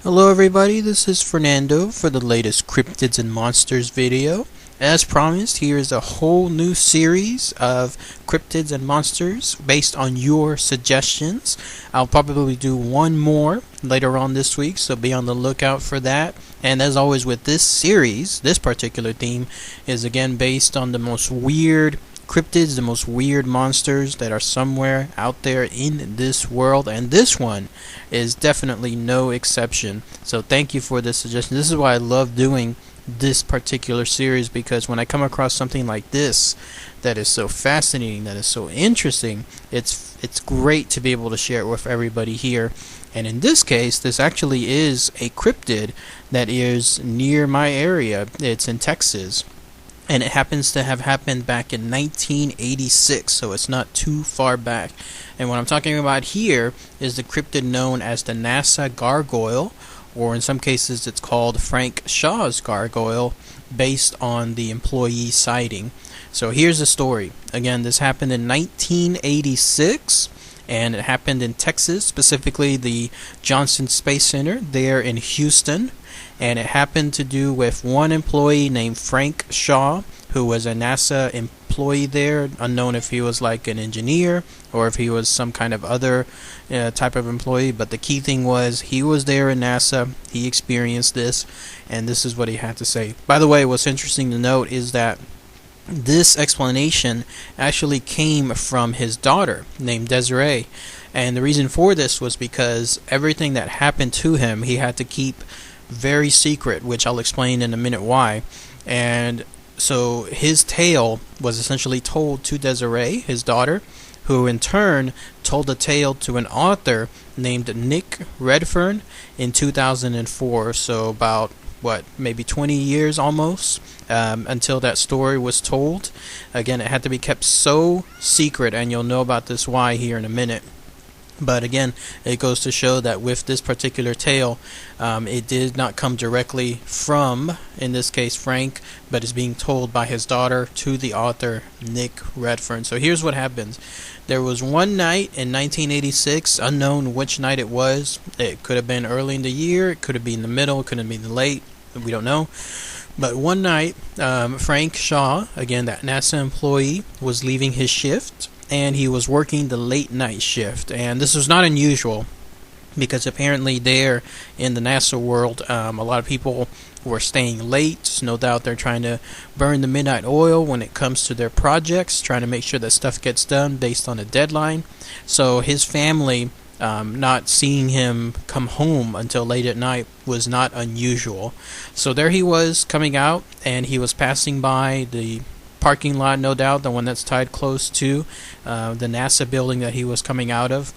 Hello everybody, this is Fernando for the latest Cryptids and Monsters video. As promised, here is a whole new series of Cryptids and Monsters based on your suggestions. I'll probably do one more later on this week, so be on the lookout for that. And as always with this series, this particular theme is again based on the most weird cryptids, the most weird monsters that are somewhere out there in this world, and this one is definitely no exception. So thank you for this suggestion. This is why I love doing this particular series, because when I come across something like this that is so fascinating, that is so interesting, it's great to be able to share it with everybody here. And in this case, this actually is a cryptid that is near my area. It's in Texas. And it happens to have happened back in 1986, so it's not too far back. And what I'm talking about here is the cryptid known as the NASA Gargoyle, or in some cases it's called Frank Shaw's Gargoyle, based on the employee sighting. So here's the story. Again, this happened in 1986, and it happened in Texas, specifically the Johnson Space Center there in Houston. And it happened to do with one employee named Frank Shaw, who was a NASA employee there, unknown if he was like an engineer or if he was some kind of other type of employee. But the key thing was he was there in NASA, he experienced this, and this is what he had to say. By the way, what's interesting to note is that this explanation actually came from his daughter named Desiree. And the reason for this was because everything that happened to him, he had to keep very secret, which I'll explain in a minute why. And so his tale was essentially told to Desiree, his daughter, who in turn told the tale to an author named Nick Redfern in 2004. So about maybe 20 years almost until that story was told. Again, it had to be kept so secret, and you'll know about this why here in a minute. But again, it goes to show that with this particular tale, it did not come directly from, in this case, Frank, but is being told by his daughter to the author, Nick Redfern. So here's what happens. There was one night in 1986, unknown which night it was. It could have been early in the year, it could have been in the middle, it could have been late, we don't know. But one night, Frank Shaw, again that NASA employee, was leaving his shift, and he was working the late night shift. And this was not unusual, because apparently there in the NASA world, a lot of people were staying late. No doubt they're trying to burn the midnight oil when it comes to their projects, trying to make sure that stuff gets done based on a deadline. So his family not seeing him come home until late at night was not unusual. So there he was coming out, and he was passing by the parking lot, no doubt, the one that's tied close to the NASA building that he was coming out of,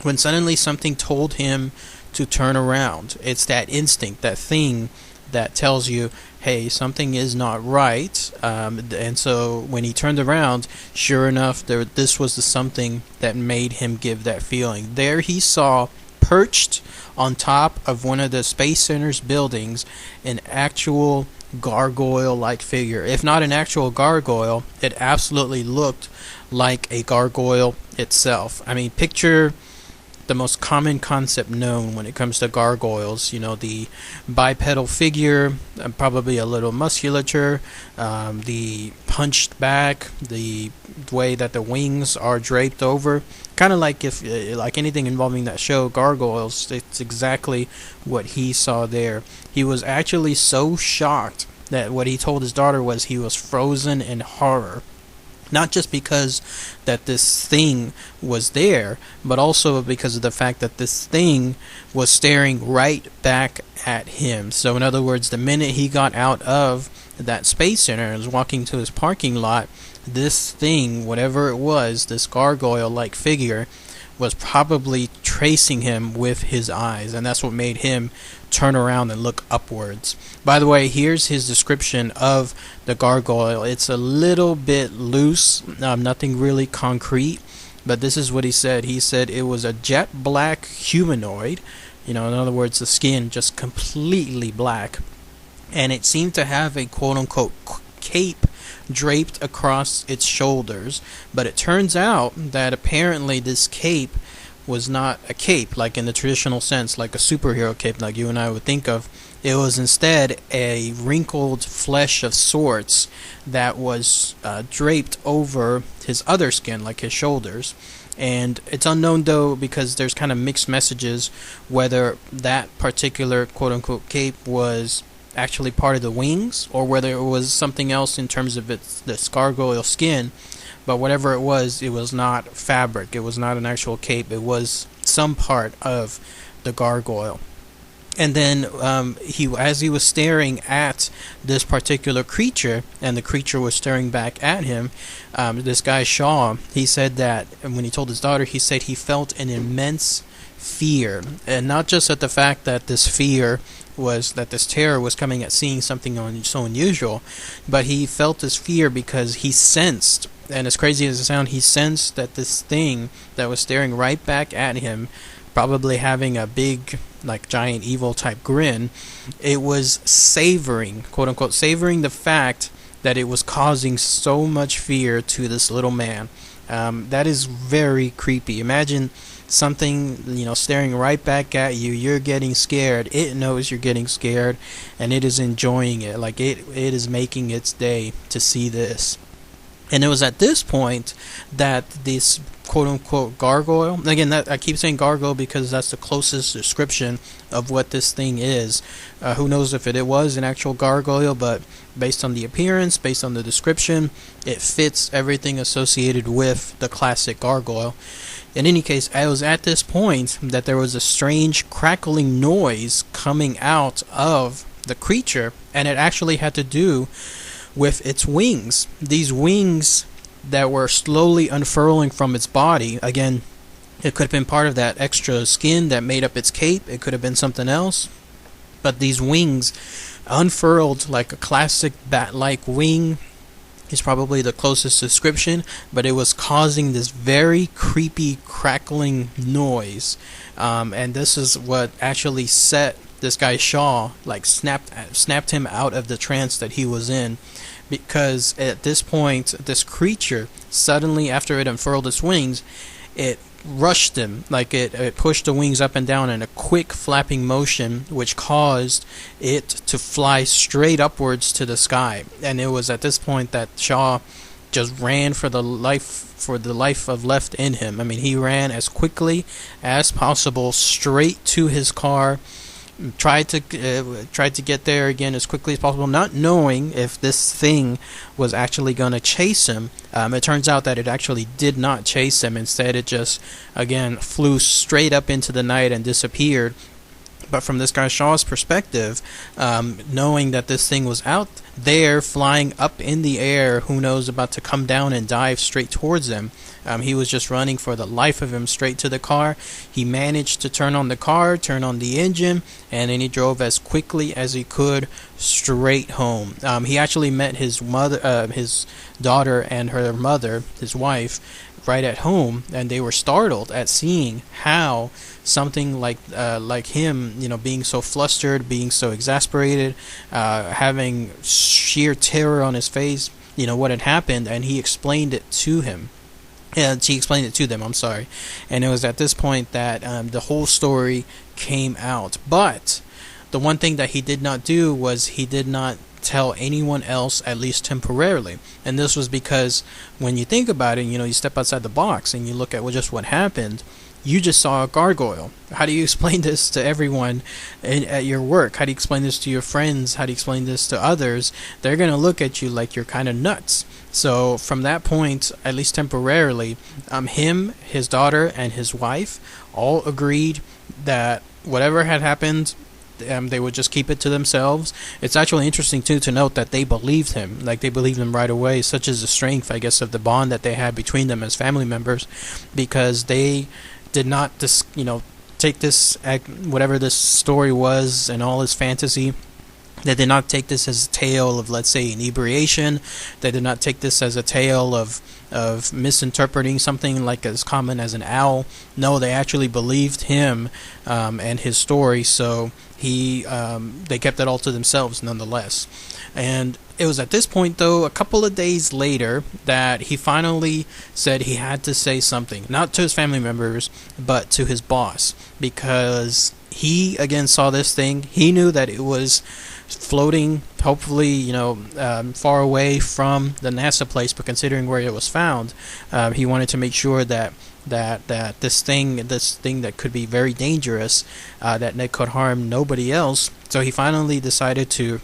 when suddenly something told him to turn around. It's that instinct, that thing that tells you, hey, something is not right. And so when he turned around, sure enough, this was the something that made him give that feeling. There he saw, perched on top of one of the Space Center's buildings, an actual gargoyle-like figure. If not an actual gargoyle, it absolutely looked like a gargoyle itself. I mean, picture the most common concept known when it comes to gargoyles. You know, the bipedal figure, probably a little musculature, the hunched back, the way that the wings are draped over. Kind of like like anything involving that show, Gargoyles. It's exactly what he saw there. He was actually so shocked that what he told his daughter was he was frozen in horror. Not just because that this thing was there, but also because of the fact that this thing was staring right back at him. So in other words, the minute he got out of that Space Center and was walking to his parking lot, this thing, whatever it was, this gargoyle-like figure, was probably tracing him with his eyes, and that's what made him turn around and look upwards. By the way, here's his description of the gargoyle. It's a little bit loose, nothing really concrete, but this is what he said. He said it was a jet black humanoid, in other words, the skin just completely black, and it seemed to have a quote-unquote cape draped across its shoulders. But it turns out that apparently this cape was not a cape, like in the traditional sense, like a superhero cape, like you and I would think of. It was instead a wrinkled flesh of sorts that was draped over his other skin, like his shoulders. And it's unknown, though, because there's kind of mixed messages whether that particular quote-unquote cape was actually part of the wings or whether it was something else in terms of the gargoyle skin. But whatever it was not fabric. It was not an actual cape. It was some part of the gargoyle. And then as he was staring at this particular creature, and the creature was staring back at him, this guy Shaw, he said that, and when he told his daughter, he said he felt an immense fear. And not just at the fact that this terror was coming at seeing something so unusual, but he felt this fear because he sensed, and as crazy as it sounds, he sensed that this thing that was staring right back at him, probably having a big, like, giant evil type grin, it was savoring, quote unquote, savoring the fact that it was causing so much fear to this little man. That is very creepy. Imagine something, staring right back at you. You're getting scared. It knows you're getting scared, and it is enjoying it. Like, it is making its day to see this. And it was at this point that this quote-unquote gargoyle, again, I keep saying gargoyle because that's the closest description of what this thing is. Who knows if it was an actual gargoyle, but based on the appearance, based on the description, it fits everything associated with the classic gargoyle. In any case, it was at this point that there was a strange crackling noise coming out of the creature, and it actually had to do with its wings. These wings that were slowly unfurling from its body. Again, it could have been part of that extra skin that made up its cape. It could have been something else. But these wings unfurled like a classic bat-like wing is probably the closest description, but it was causing this very creepy crackling noise. And this is what actually set this guy Shaw, like, snapped him out of the trance that he was in, because at this point, this creature suddenly, after it unfurled its wings, it rushed him, like it pushed the wings up and down in a quick flapping motion, which caused it to fly straight upwards to the sky. And it was at this point that Shaw just ran for the life of left in him. I mean, he ran as quickly as possible straight to his car. Tried to get there again as quickly as possible, not knowing if this thing was actually going to chase him. It turns out that it actually did not chase him. Instead, it just, again, flew straight up into the night and disappeared. But from this guy Shaw's perspective, knowing that this thing was out there flying up in the air, who knows, about to come down and dive straight towards him, he was just running for the life of him straight to the car. He managed to turn on the car, turn on the engine, and then he drove as quickly as he could straight home. He actually met his daughter and her mother, his wife, right at home, and they were startled at seeing how something like him, being so flustered, being so exasperated, having sheer terror on his face, what had happened, and he explained it to him. She explained it to them, I'm sorry. And it was at this point that the whole story came out. But the one thing that he did not do was he did not tell anyone else, at least temporarily. And this was because when you think about it, you step outside the box and you look at just what happened. You just saw a gargoyle. How do you explain this to everyone at your work? How do you explain this to your friends? How do you explain this to others? They're going to look at you like you're kind of nuts. So from that point, at least temporarily, him, his daughter, and his wife all agreed that whatever had happened, they would just keep it to themselves. It's actually interesting, too, to note that they believed him. Like, they believed him right away. Such is the strength, I guess, of the bond that they had between them as family members, because they did not take this, whatever this story was and all his fantasy, they did not take this as a tale of, let's say, inebriation. They did not take this as a tale of misinterpreting something like as common as an owl. No, they actually believed him and his story, so they kept it all to themselves nonetheless. And It was at this point, though, a couple of days later, that he finally said he had to say something, not to his family members, but to his boss, because he again saw this thing. He knew that it was floating, hopefully, far away from the NASA place, but considering where it was found, he wanted to make sure that this thing that could be very dangerous, that it could harm nobody else. So he finally decided to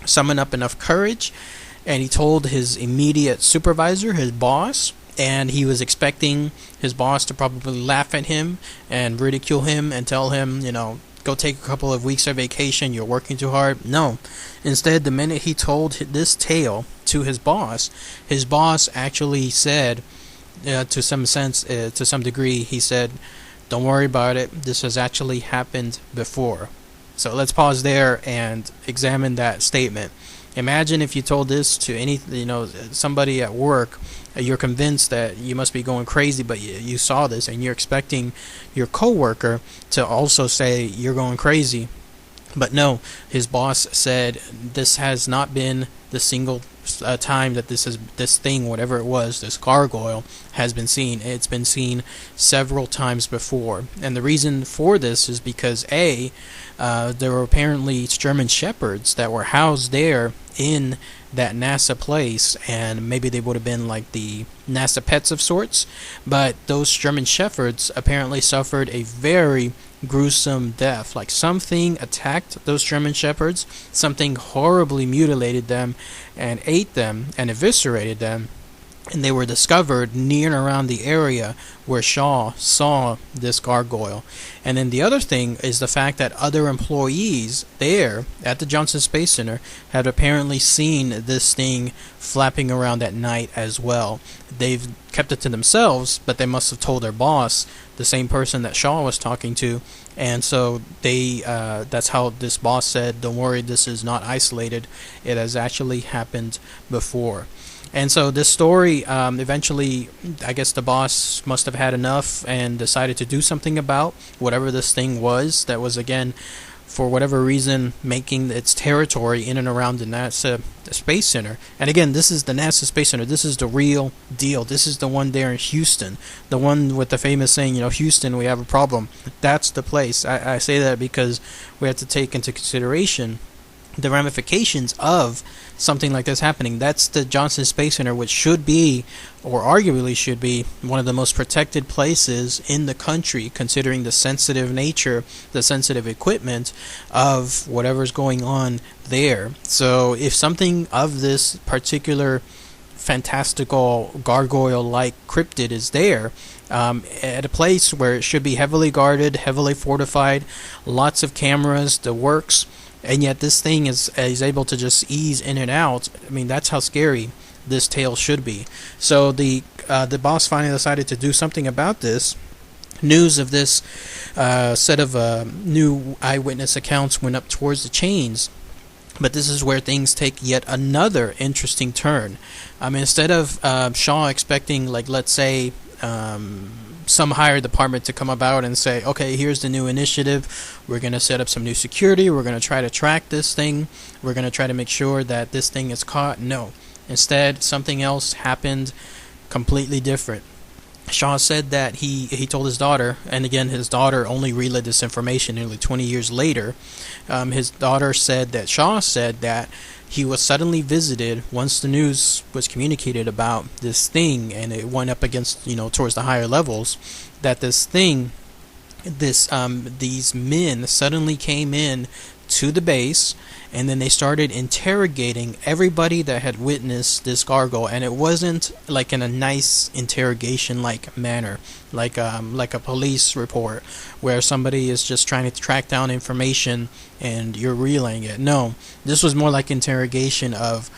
summon up enough courage, and he told his immediate supervisor, his boss, and he was expecting his boss to probably laugh at him and ridicule him and tell him, go take a couple of weeks of vacation, you're working too hard. No. Instead, the minute he told this tale to his boss actually said, to some degree, he said, don't worry about it, this has actually happened before. So let's pause there and examine that statement. Imagine if you told this to somebody at work. You're convinced that you must be going crazy, but you saw this, and you're expecting your coworker to also say you're going crazy. But no, his boss said this has not been the single time that this thing, whatever it was, this gargoyle, has been seen. It's been seen several times before, and the reason for this is because there were apparently German shepherds that were housed there in that NASA place, and maybe they would have been like the NASA pets of sorts, but those German shepherds apparently suffered a very gruesome death. Like something attacked those German shepherds, something horribly mutilated them and ate them and eviscerated them, and they were discovered near and around the area where Shaw saw this gargoyle. And then the other thing is the fact that other employees there at the Johnson Space Center had apparently seen this thing flapping around at night as well. They've kept it to themselves, but they must have told their boss, the same person that Shaw was talking to, and so that's how this boss said, don't worry, this is not isolated, it has actually happened before. And so this story, eventually, I guess the boss must have had enough and decided to do something about whatever this thing was that was, again, for whatever reason, making its territory in and around the NASA Space Center. And again, this is the NASA Space Center. This is the real deal. This is the one there in Houston. The one with the famous saying, Houston, we have a problem. That's the place. I say that because we have to take into consideration the ramifications of something like this happening. That's the Johnson Space Center, which should be, or arguably should be, one of the most protected places in the country, considering the sensitive nature, the sensitive equipment of whatever's going on there. So if something of this particular fantastical gargoyle-like cryptid is there, at a place where it should be heavily guarded, heavily fortified, lots of cameras, the works, and yet this thing is able to just ease in and out. I mean, that's how scary this tale should be. So the boss finally decided to do something about this. News of this set of new eyewitness accounts went up towards the chains. But this is where things take yet another interesting turn. Instead of Shaw expecting, like, let's say, some higher department to come about and say, okay, here's the new initiative, we're going to set up some new security, we're going to try to track this thing, we're going to try to make sure that this thing is caught. No. Instead, something else happened completely different. Shaw said that he told his daughter, and again, his daughter only relayed this information nearly 20 years later. His daughter said that Shaw said that he was suddenly visited once the news was communicated about this thing, and it went up against, towards the higher levels, that this thing, these men suddenly came in to the base, and then they started interrogating everybody that had witnessed this gargoyle. And it wasn't like in a nice interrogation-like manner, like a police report where somebody is just trying to track down information and you're relaying it. No, this was more like interrogation of,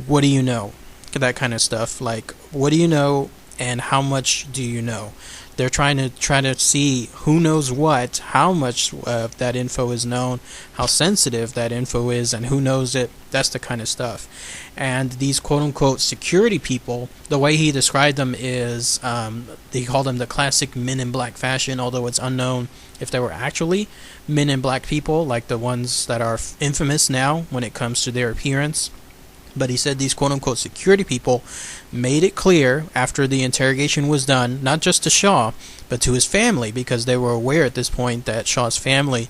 what do you know? That kind of stuff. Like, what do you know and how much do you know? They're trying to see who knows what, how much of that info is known, how sensitive that info is, and who knows it. That's the kind of stuff. And these quote-unquote security people, the way he described them is, he called them the classic men in black fashion, although it's unknown if they were actually men in black people, like the ones that are infamous now when it comes to their appearance. But he said these quote-unquote security people made it clear after the interrogation was done, not just to Shaw, but to his family, because they were aware at this point that Shaw's family,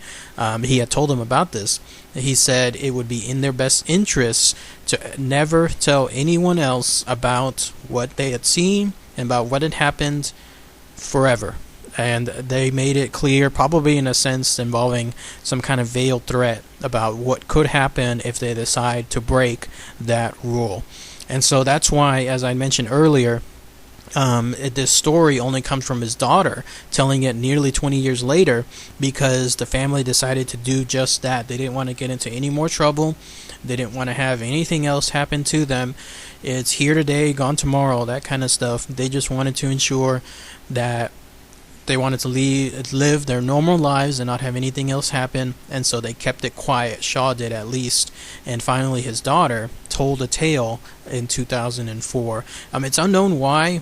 he had told them about this. He said it would be in their best interests to never tell anyone else about what they had seen and about what had happened forever. And they made it clear, probably in a sense involving some kind of veiled threat about what could happen if they decide to break that rule. And so that's why, as I mentioned earlier, this story only comes from his daughter telling it nearly 20 years later, because the family decided to do just that. They didn't want to get into any more trouble. They didn't want to have anything else happen to them. It's here today, gone tomorrow, that kind of stuff. They just wanted to ensure that they wanted to live their normal lives and not have anything else happen, and so they kept it quiet. Shaw did, at least. And finally his daughter told a tale in 2004. It's unknown why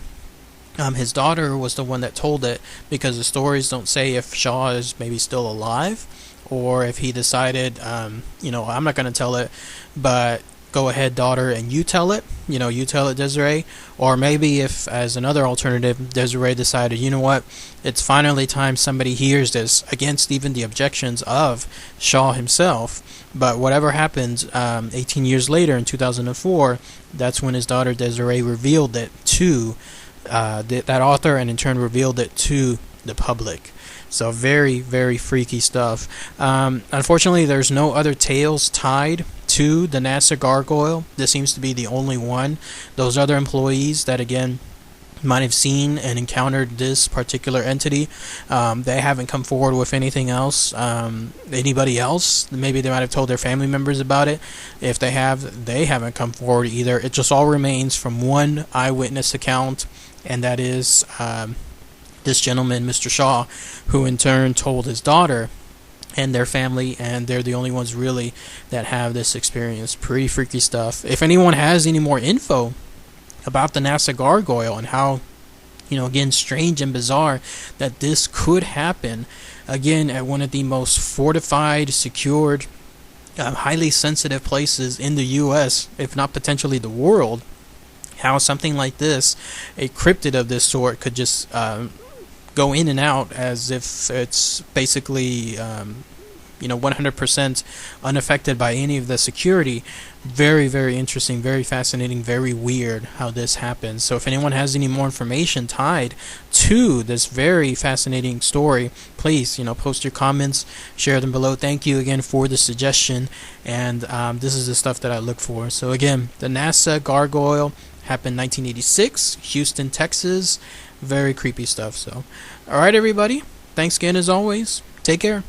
his daughter was the one that told it, because the stories don't say if Shaw is maybe still alive or if he decided, I'm not going to tell it, but go ahead, daughter, and you tell it. You tell it, Desiree. Or maybe if, as another alternative, Desiree decided, you know what, it's finally time somebody hears this, against even the objections of Shaw himself. But whatever happened, 18 years later in 2004, that's when his daughter Desiree revealed it to that author, and in turn revealed it to the public. So very, very freaky stuff. Unfortunately, there's no other tales tied to the NASA Gargoyle. This seems to be the only one. Those other employees that, again, might have seen and encountered this particular entity, they haven't come forward with anything else. Anybody else, maybe they might have told their family members about it. If they have, they haven't come forward either. It just all remains from one eyewitness account, and that is this gentleman, Mr. Shaw, who in turn told his daughter and their family, and they're the only ones really that have this experience. Pretty freaky stuff. If anyone has any more info about the NASA Gargoyle and how, again, strange and bizarre that this could happen, again, at one of the most fortified, secured, highly sensitive places in the U.S., if not potentially the world, how something like this, a cryptid of this sort, could just go in and out as if it's basically 100% unaffected by any of the security. Very, very interesting, very fascinating, very weird how this happens. So if anyone has any more information tied to this very fascinating story, please, post your comments, share them below. Thank you again for the suggestion, and this is the stuff that I look for. So again, the NASA Gargoyle happened 1986, Houston, Texas. Very creepy stuff. So, alright everybody, thanks again as always. Take care.